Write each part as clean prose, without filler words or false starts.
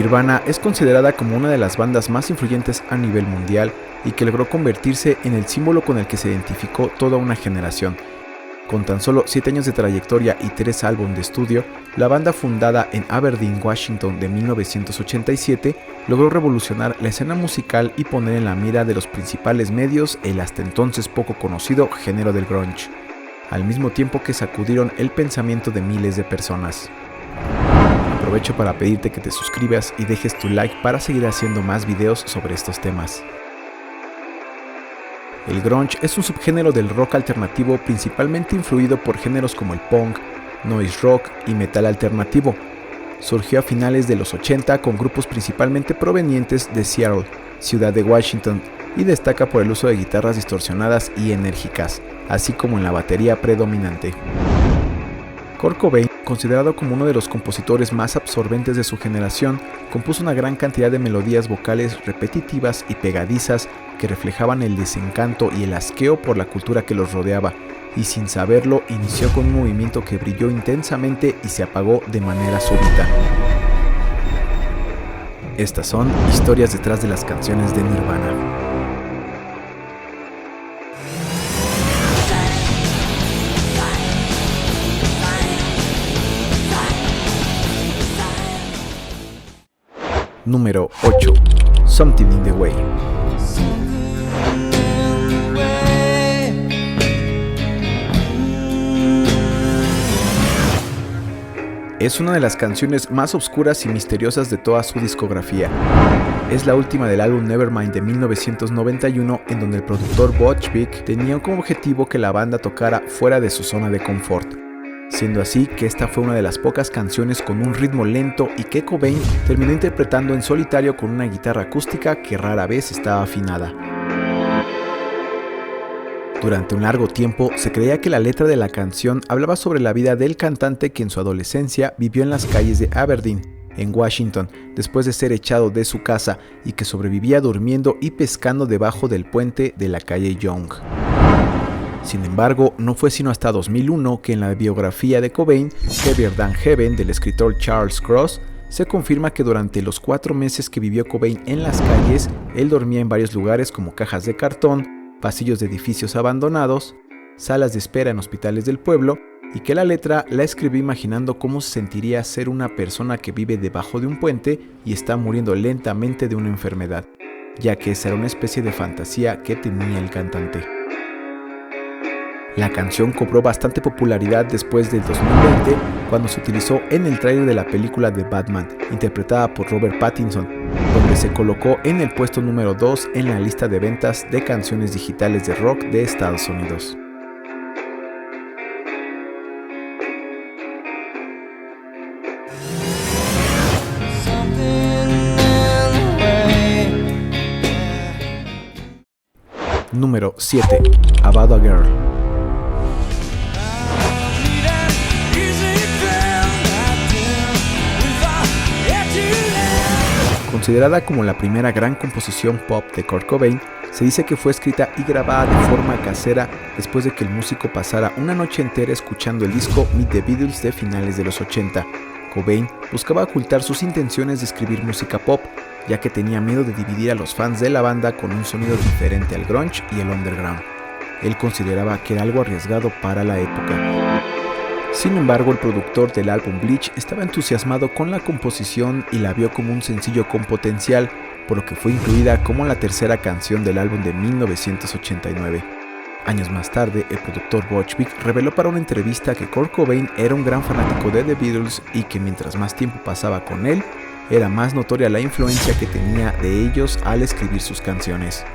Nirvana es considerada como una de las bandas más influyentes a nivel mundial y que logró convertirse en el símbolo con el que se identificó toda una generación. Con tan solo 7 años de trayectoria y 3 álbumes de estudio, la banda fundada en Aberdeen, Washington de 1987 logró revolucionar la escena musical y poner en la mira de los principales medios el hasta entonces poco conocido género del grunge, al mismo tiempo que sacudieron el pensamiento de miles de personas. Aprovecho para pedirte que te suscribas y dejes tu like para seguir haciendo más videos sobre estos temas. El grunge es un subgénero del rock alternativo principalmente influido por géneros como el punk, noise rock y metal alternativo. Surgió a finales de los 80 con grupos principalmente provenientes de Seattle, ciudad de Washington, y destaca por el uso de guitarras distorsionadas y enérgicas, así como en la batería predominante. Kurt Cobain, considerado como uno de los compositores más absorbentes de su generación, compuso una gran cantidad de melodías vocales repetitivas y pegadizas que reflejaban el desencanto y el asqueo por la cultura que los rodeaba, y sin saberlo inició con un movimiento que brilló intensamente y se apagó de manera súbita. Estas son historias detrás de las canciones de Nirvana. Número 8. Something in the Way. Es una de las canciones más oscuras y misteriosas de toda su discografía. Es la última del álbum Nevermind de 1991, en donde el productor Butch Vig tenía como objetivo que la banda tocara fuera de su zona de confort, siendo así que esta fue una de las pocas canciones con un ritmo lento y que Cobain terminó interpretando en solitario con una guitarra acústica que rara vez estaba afinada. Durante un largo tiempo se creía que la letra de la canción hablaba sobre la vida del cantante que en su adolescencia vivió en las calles de Aberdeen, en Washington, después de ser echado de su casa y que sobrevivía durmiendo y pescando debajo del puente de la calle Young. Sin embargo, no fue sino hasta 2001 que en la biografía de Cobain, Heavier Than Heaven, del escritor Charles Cross, se confirma que durante los 4 meses que vivió Cobain en las calles, él dormía en varios lugares como cajas de cartón, pasillos de edificios abandonados, salas de espera en hospitales del pueblo, y que la letra la escribió imaginando cómo se sentiría ser una persona que vive debajo de un puente y está muriendo lentamente de una enfermedad, ya que esa era una especie de fantasía que tenía el cantante. La canción cobró bastante popularidad después del 2020, cuando se utilizó en el tráiler de la película de Batman, interpretada por Robert Pattinson, donde se colocó en el puesto número 2 en la lista de ventas de canciones digitales de rock de Estados Unidos. Número 7. About a Girl. Considerada como la primera gran composición pop de Kurt Cobain, se dice que fue escrita y grabada de forma casera después de que el músico pasara una noche entera escuchando el disco Meet the Beatles de finales de los 80. Cobain buscaba ocultar sus intenciones de escribir música pop, ya que tenía miedo de dividir a los fans de la banda con un sonido diferente al grunge y el underground. Él consideraba que era algo arriesgado para la época. Sin embargo, el productor del álbum Bleach estaba entusiasmado con la composición y la vio como un sencillo con potencial, por lo que fue incluida como la tercera canción del álbum de 1989. Años más tarde, el productor Butch Vig reveló para una entrevista que Kurt Cobain era un gran fanático de The Beatles y que mientras más tiempo pasaba con él, era más notoria la influencia que tenía de ellos al escribir sus canciones.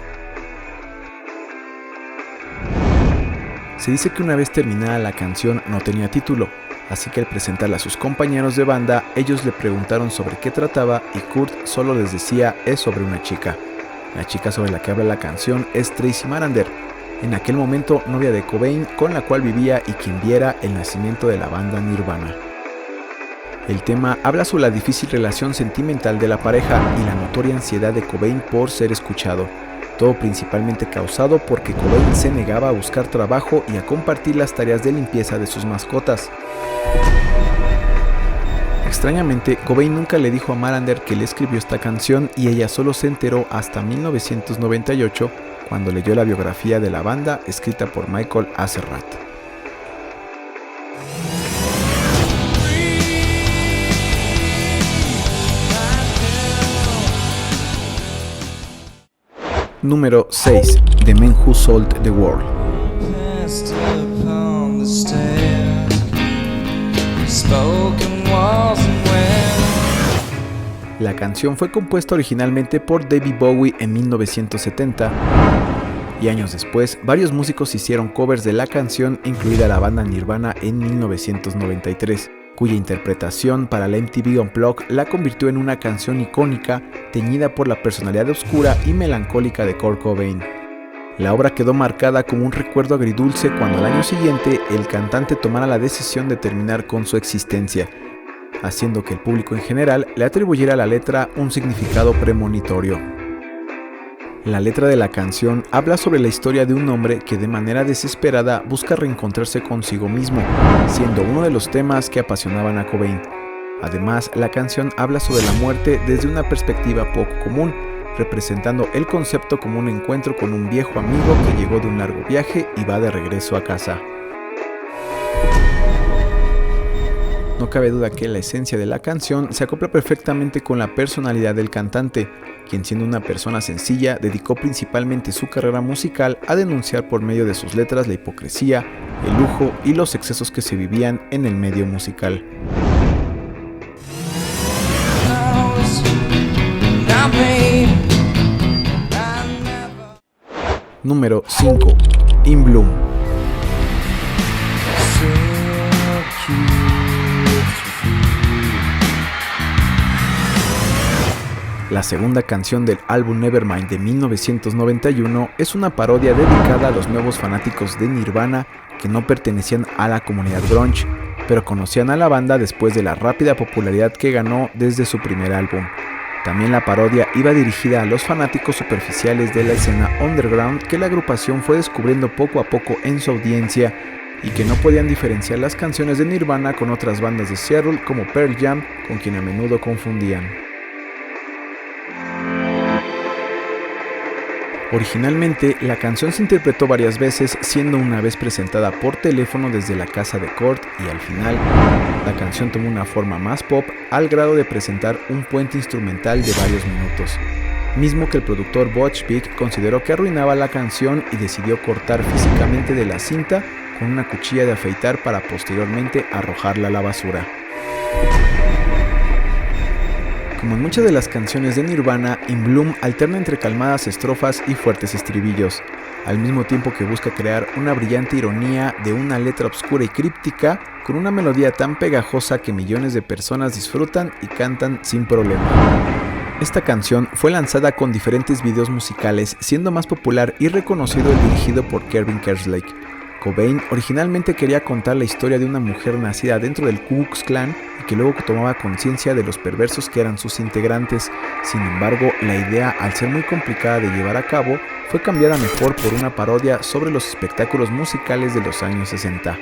Se dice que una vez terminada la canción no tenía título, así que al presentarla a sus compañeros de banda, ellos le preguntaron sobre qué trataba y Kurt solo les decía es sobre una chica. La chica sobre la que habla la canción es Tracy Marander, en aquel momento novia de Cobain, con la cual vivía y quien viera el nacimiento de la banda Nirvana. El tema habla sobre la difícil relación sentimental de la pareja y la notoria ansiedad de Cobain por ser escuchado, todo principalmente causado porque Cobain se negaba a buscar trabajo y a compartir las tareas de limpieza de sus mascotas. Extrañamente, Cobain nunca le dijo a Marander que le escribió esta canción y ella solo se enteró hasta 1998 cuando leyó la biografía de la banda escrita por Michael Azerrad. Número 6. The Man Who Sold the World. La canción fue compuesta originalmente por David Bowie en 1970 y años después varios músicos hicieron covers de la canción, incluida la banda Nirvana en 1993, cuya interpretación para la MTV Unplugged la convirtió en una canción icónica teñida por la personalidad oscura y melancólica de Kurt Cobain. La obra quedó marcada como un recuerdo agridulce cuando al año siguiente el cantante tomara la decisión de terminar con su existencia, haciendo que el público en general le atribuyera a la letra un significado premonitorio. La letra de la canción habla sobre la historia de un hombre que de manera desesperada busca reencontrarse consigo mismo, siendo uno de los temas que apasionaban a Cobain. Además, la canción habla sobre la muerte desde una perspectiva poco común, representando el concepto como un encuentro con un viejo amigo que llegó de un largo viaje y va de regreso a casa. No cabe duda que la esencia de la canción se acopla perfectamente con la personalidad del cantante, quien siendo una persona sencilla, dedicó principalmente su carrera musical a denunciar por medio de sus letras la hipocresía, el lujo y los excesos que se vivían en el medio musical. Número 5. In Bloom. La segunda canción del álbum Nevermind de 1991 es una parodia dedicada a los nuevos fanáticos de Nirvana que no pertenecían a la comunidad grunge, pero conocían a la banda después de la rápida popularidad que ganó desde su primer álbum. También la parodia iba dirigida a los fanáticos superficiales de la escena underground que la agrupación fue descubriendo poco a poco en su audiencia y que no podían diferenciar las canciones de Nirvana con otras bandas de Seattle como Pearl Jam, con quien a menudo confundían. Originalmente, la canción se interpretó varias veces, siendo una vez presentada por teléfono desde la casa de Kurt y al final, la canción tomó una forma más pop al grado de presentar un puente instrumental de varios minutos, mismo que el productor Butch Vig consideró que arruinaba la canción y decidió cortar físicamente de la cinta con una cuchilla de afeitar para posteriormente arrojarla a la basura. Como en muchas de las canciones de Nirvana, In Bloom alterna entre calmadas estrofas y fuertes estribillos, al mismo tiempo que busca crear una brillante ironía de una letra oscura y críptica con una melodía tan pegajosa que millones de personas disfrutan y cantan sin problema. Esta canción fue lanzada con diferentes videos musicales, siendo más popular y reconocido el dirigido por Kevin Kerslake. Cobain originalmente quería contar la historia de una mujer nacida dentro del Ku Klux Klan y que luego tomaba conciencia de los perversos que eran sus integrantes. Sin embargo, la idea, al ser muy complicada de llevar a cabo, fue cambiada mejor por una parodia sobre los espectáculos musicales de los años 60.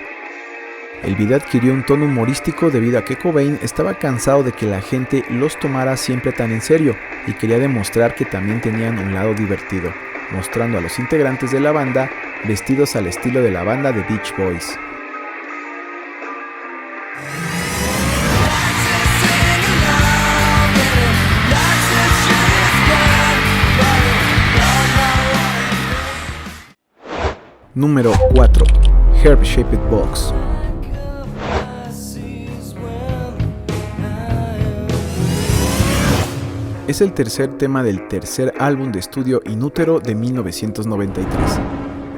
El video adquirió un tono humorístico debido a que Cobain estaba cansado de que la gente los tomara siempre tan en serio y quería demostrar que también tenían un lado divertido, mostrando a los integrantes de la banda vestidos al estilo de la banda de Beach Boys. Número 4. Heart-Shaped Box. Es el tercer tema del tercer álbum de estudio In Utero de 1993.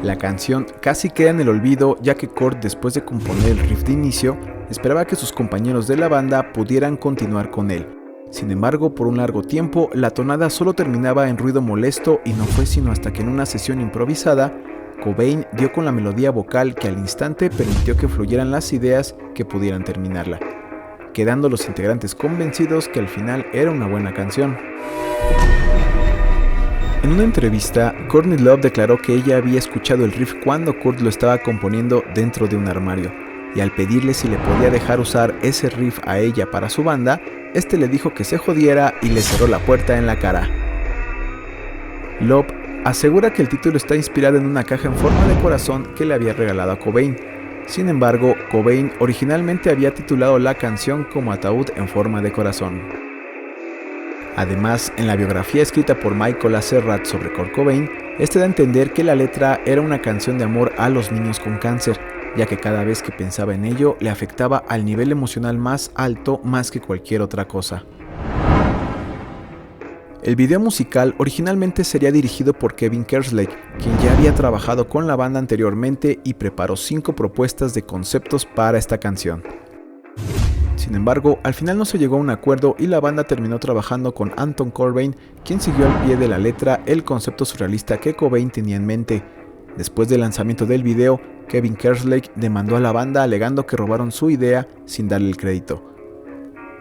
La canción casi queda en el olvido, ya que Kurt, después de componer el riff de inicio, esperaba que sus compañeros de la banda pudieran continuar con él. Sin embargo, por un largo tiempo, la tonada solo terminaba en ruido molesto y no fue sino hasta que en una sesión improvisada, Cobain dio con la melodía vocal que al instante permitió que fluyeran las ideas que pudieran terminarla, quedando los integrantes convencidos que al final era una buena canción. En una entrevista, Courtney Love declaró que ella había escuchado el riff cuando Kurt lo estaba componiendo dentro de un armario. y al pedirle si le podía dejar usar ese riff a ella para su banda, este le dijo que se jodiera y le cerró la puerta en la cara. Love asegura que el título está inspirado en una caja en forma de corazón que le había regalado a Cobain. Sin embargo, Cobain originalmente había titulado la canción como Ataúd en forma de corazón. Además, en la biografía escrita por Michael A. Serratt sobre Kurt Cobain, este da a entender que la letra era una canción de amor a los niños con cáncer, ya que cada vez que pensaba en ello le afectaba al nivel emocional más alto más que cualquier otra cosa. El video musical originalmente sería dirigido por Kevin Kerslake, quien ya había trabajado con la banda anteriormente y preparó 5 propuestas de conceptos para esta canción. Sin embargo, al final no se llegó a un acuerdo y la banda terminó trabajando con Anton Corbijn, quien siguió al pie de la letra el concepto surrealista que Cobain tenía en mente. Después del lanzamiento del video, Kevin Kerslake demandó a la banda alegando que robaron su idea sin darle el crédito,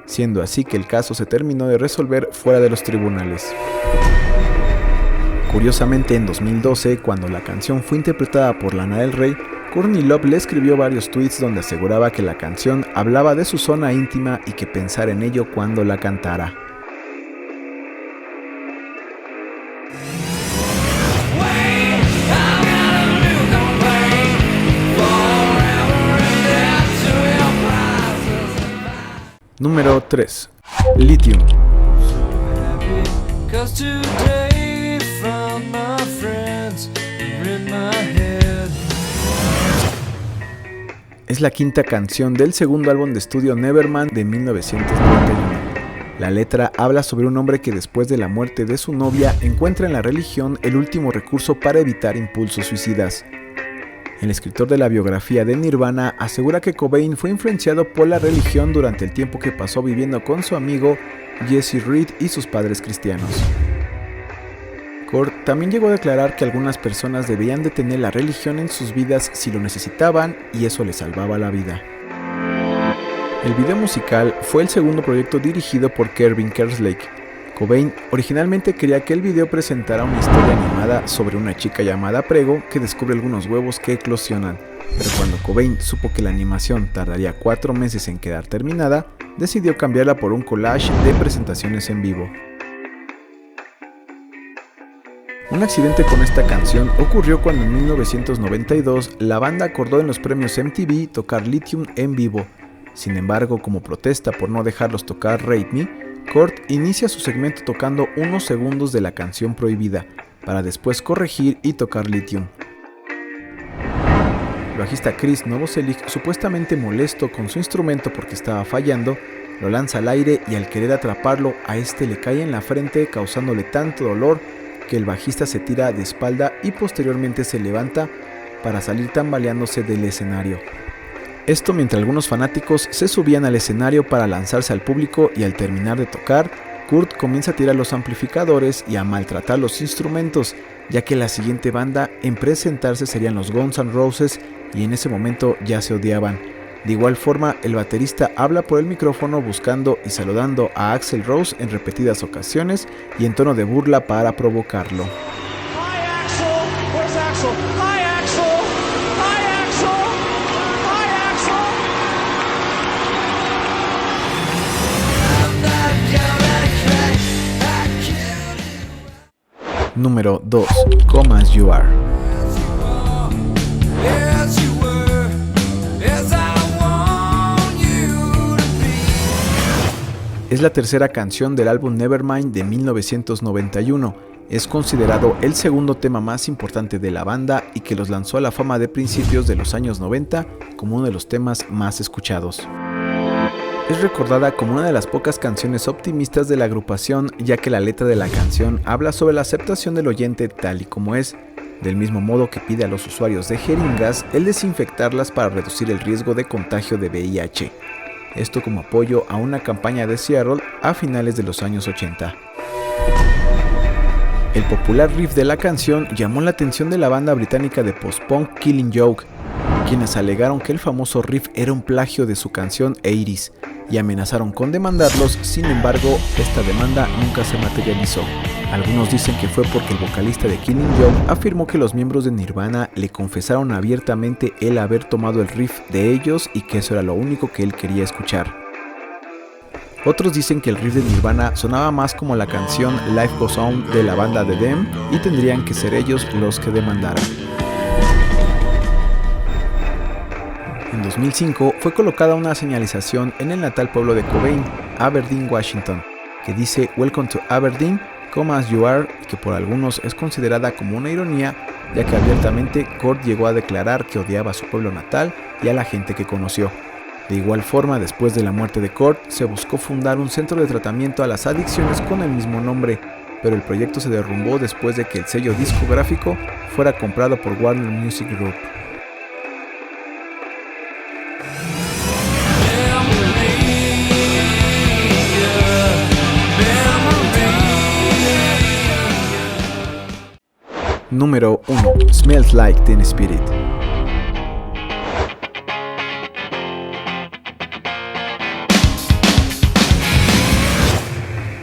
siendo así que el caso se terminó de resolver fuera de los tribunales. Curiosamente, en 2012, cuando la canción fue interpretada por Lana Del Rey, Courtney Love le escribió varios tweets donde aseguraba que la canción hablaba de su zona íntima y que pensara en ello cuando la cantara. Número 3. Lithium. Es la quinta canción del segundo álbum de estudio Nevermind de 1991. La letra habla sobre un hombre que después de la muerte de su novia encuentra en la religión el último recurso para evitar impulsos suicidas. El escritor de la biografía de Nirvana asegura que Cobain fue influenciado por la religión durante el tiempo que pasó viviendo con su amigo Jesse Reed y sus padres cristianos. Kurt también llegó a declarar que algunas personas debían de tener la religión en sus vidas si lo necesitaban y eso les salvaba la vida. El video musical fue el segundo proyecto dirigido por Kevin Kerslake. Cobain originalmente quería que el video presentara una historia animada sobre una chica llamada Prego que descubre algunos huevos que eclosionan, pero cuando Cobain supo que la animación tardaría 4 meses en quedar terminada, decidió cambiarla por un collage de presentaciones en vivo. Un accidente con esta canción ocurrió cuando en 1992 la banda acordó en los premios MTV tocar Lithium en vivo. Sin embargo, como protesta por no dejarlos tocar Rape Me, Kurt inicia su segmento tocando unos segundos de la canción prohibida, para después corregir y tocar Lithium. El bajista Chris Novoselic, supuestamente molesto con su instrumento porque estaba fallando, lo lanza al aire y al querer atraparlo, a este le cae en la frente causándole tanto dolor que el bajista se tira de espalda y posteriormente se levanta para salir tambaleándose del escenario. Esto mientras algunos fanáticos se subían al escenario para lanzarse al público y al terminar de tocar, Kurt comienza a tirar los amplificadores y a maltratar los instrumentos, ya que la siguiente banda en presentarse serían los Guns N' Roses y en ese momento ya se odiaban. De igual forma, el baterista habla por el micrófono buscando y saludando a Axl Rose en repetidas ocasiones y en tono de burla para provocarlo. Número 2. Come As You Are. Es la tercera canción del álbum Nevermind de 1991. Es considerado el segundo tema más importante de la banda y que los lanzó a la fama de principios de los años 90 como uno de los temas más escuchados. Es recordada como una de las pocas canciones optimistas de la agrupación, ya que la letra de la canción habla sobre la aceptación del oyente tal y como es, del mismo modo que pide a los usuarios de jeringas el desinfectarlas para reducir el riesgo de contagio de VIH. Esto como apoyo a una campaña de Seattle a finales de los años 80. El popular riff de la canción llamó la atención de la banda británica de post-punk Killing Joke, quienes alegaron que el famoso riff era un plagio de su canción 80s y amenazaron con demandarlos. Sin embargo, esta demanda nunca se materializó. Algunos dicen que fue porque el vocalista de Killing Joke afirmó que los miembros de Nirvana le confesaron abiertamente el haber tomado el riff de ellos y que eso era lo único que él quería escuchar. Otros dicen que el riff de Nirvana sonaba más como la canción Life Goes On de la banda The Them y tendrían que ser ellos los que demandaran. En 2005 fue colocada una señalización en el natal pueblo de Cobain, Aberdeen, Washington, que dice "Welcome to Aberdeen, come as you are", que por algunos es considerada como una ironía, ya que abiertamente Kurt llegó a declarar que odiaba a su pueblo natal y a la gente que conoció. De igual forma, después de la muerte de Kurt, se buscó fundar un centro de tratamiento a las adicciones con el mismo nombre, pero el proyecto se derrumbó después de que el sello discográfico fuera comprado por Warner Music Group. Número 1. Smells Like Teen Spirit.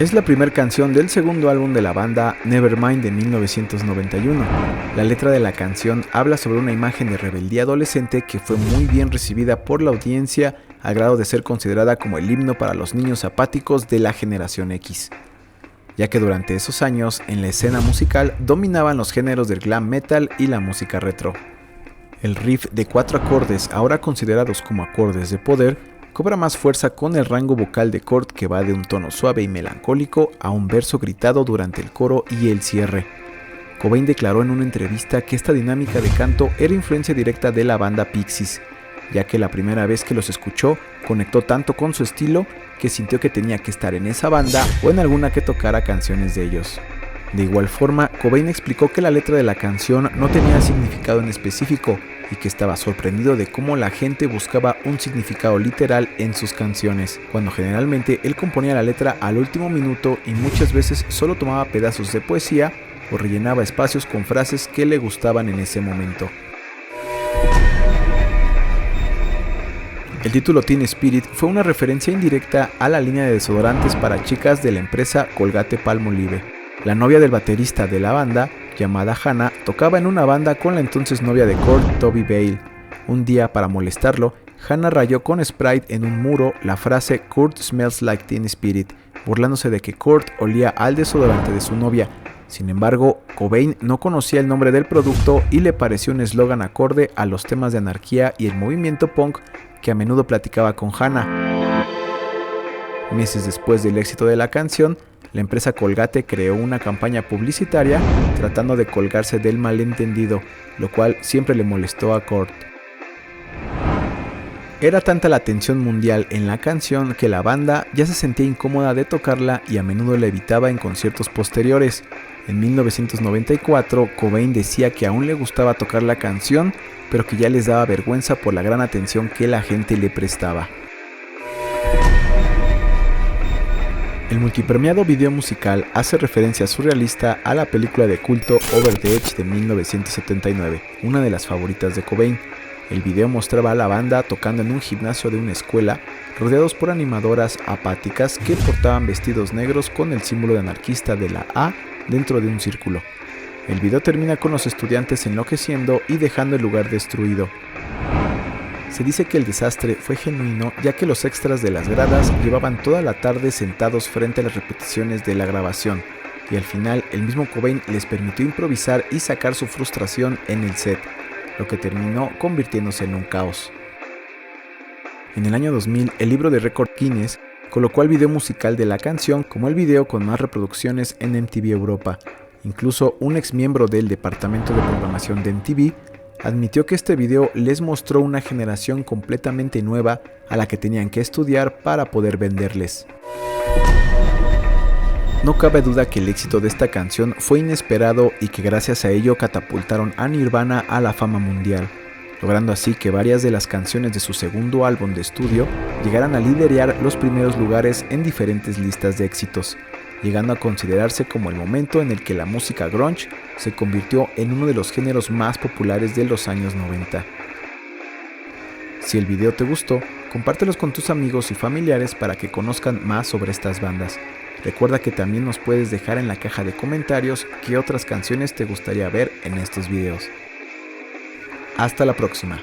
Es la primera canción del segundo álbum de la banda, Nevermind, de 1991. La letra de la canción habla sobre una imagen de rebeldía adolescente que fue muy bien recibida por la audiencia, al grado de ser considerada como el himno para los niños apáticos de la generación X, ya que durante esos años en la escena musical dominaban los géneros del glam metal y la música retro. El riff de 4 acordes, ahora considerados como acordes de poder, cobra más fuerza con el rango vocal de Kurt, que va de un tono suave y melancólico a un verso gritado durante el coro y el cierre. Cobain declaró en una entrevista que esta dinámica de canto era influencia directa de la banda Pixies, ya que la primera vez que los escuchó conectó tanto con su estilo que sintió que tenía que estar en esa banda o en alguna que tocara canciones de ellos. De igual forma, Cobain explicó que la letra de la canción no tenía significado en específico y que estaba sorprendido de cómo la gente buscaba un significado literal en sus canciones, cuando generalmente él componía la letra al último minuto y muchas veces solo tomaba pedazos de poesía o rellenaba espacios con frases que le gustaban en ese momento. El título Teen Spirit fue una referencia indirecta a la línea de desodorantes para chicas de la empresa Colgate-Palmolive. La novia del baterista de la banda, llamada Hannah, tocaba en una banda con la entonces novia de Kurt, Toby Bale. Un día, para molestarlo, Hannah rayó con Sprite en un muro la frase "Kurt smells like Teen Spirit", burlándose de que Kurt olía al desodorante de su novia. Sin embargo, Cobain no conocía el nombre del producto y le pareció un eslogan acorde a los temas de anarquía y el movimiento punk que a menudo platicaba con Hannah. Meses después del éxito de la canción, la empresa Colgate creó una campaña publicitaria tratando de colgarse del malentendido, lo cual siempre le molestó a Kurt. Era tanta la atención mundial en la canción que la banda ya se sentía incómoda de tocarla y a menudo la evitaba en conciertos posteriores. En 1994, Cobain decía que aún le gustaba tocar la canción, pero que ya les daba vergüenza por la gran atención que la gente le prestaba. El multipremiado video musical hace referencia surrealista a la película de culto Over the Edge de 1979, una de las favoritas de Cobain. El video mostraba a la banda tocando en un gimnasio de una escuela, rodeados por animadoras apáticas que portaban vestidos negros con el símbolo de anarquista de la A dentro de un círculo. El video termina con los estudiantes enloqueciendo y dejando el lugar destruido. Se dice que el desastre fue genuino, ya que los extras de las gradas llevaban toda la tarde sentados frente a las repeticiones de la grabación, y al final el mismo Cobain les permitió improvisar y sacar su frustración en el set, lo que terminó convirtiéndose en un caos. En el año 2000, el libro de récord Guinness colocó al video musical de la canción como el video con más reproducciones en MTV Europa. Incluso un ex miembro del departamento de programación de MTV admitió que este video les mostró una generación completamente nueva a la que tenían que estudiar para poder venderles. No cabe duda que el éxito de esta canción fue inesperado y que gracias a ello catapultaron a Nirvana a la fama mundial, logrando así que varias de las canciones de su segundo álbum de estudio llegaran a liderar los primeros lugares en diferentes listas de éxitos, llegando a considerarse como el momento en el que la música grunge se convirtió en uno de los géneros más populares de los años 90. Si el video te gustó, compártelos con tus amigos y familiares para que conozcan más sobre estas bandas. Recuerda que también nos puedes dejar en la caja de comentarios qué otras canciones te gustaría ver en estos videos. Hasta la próxima.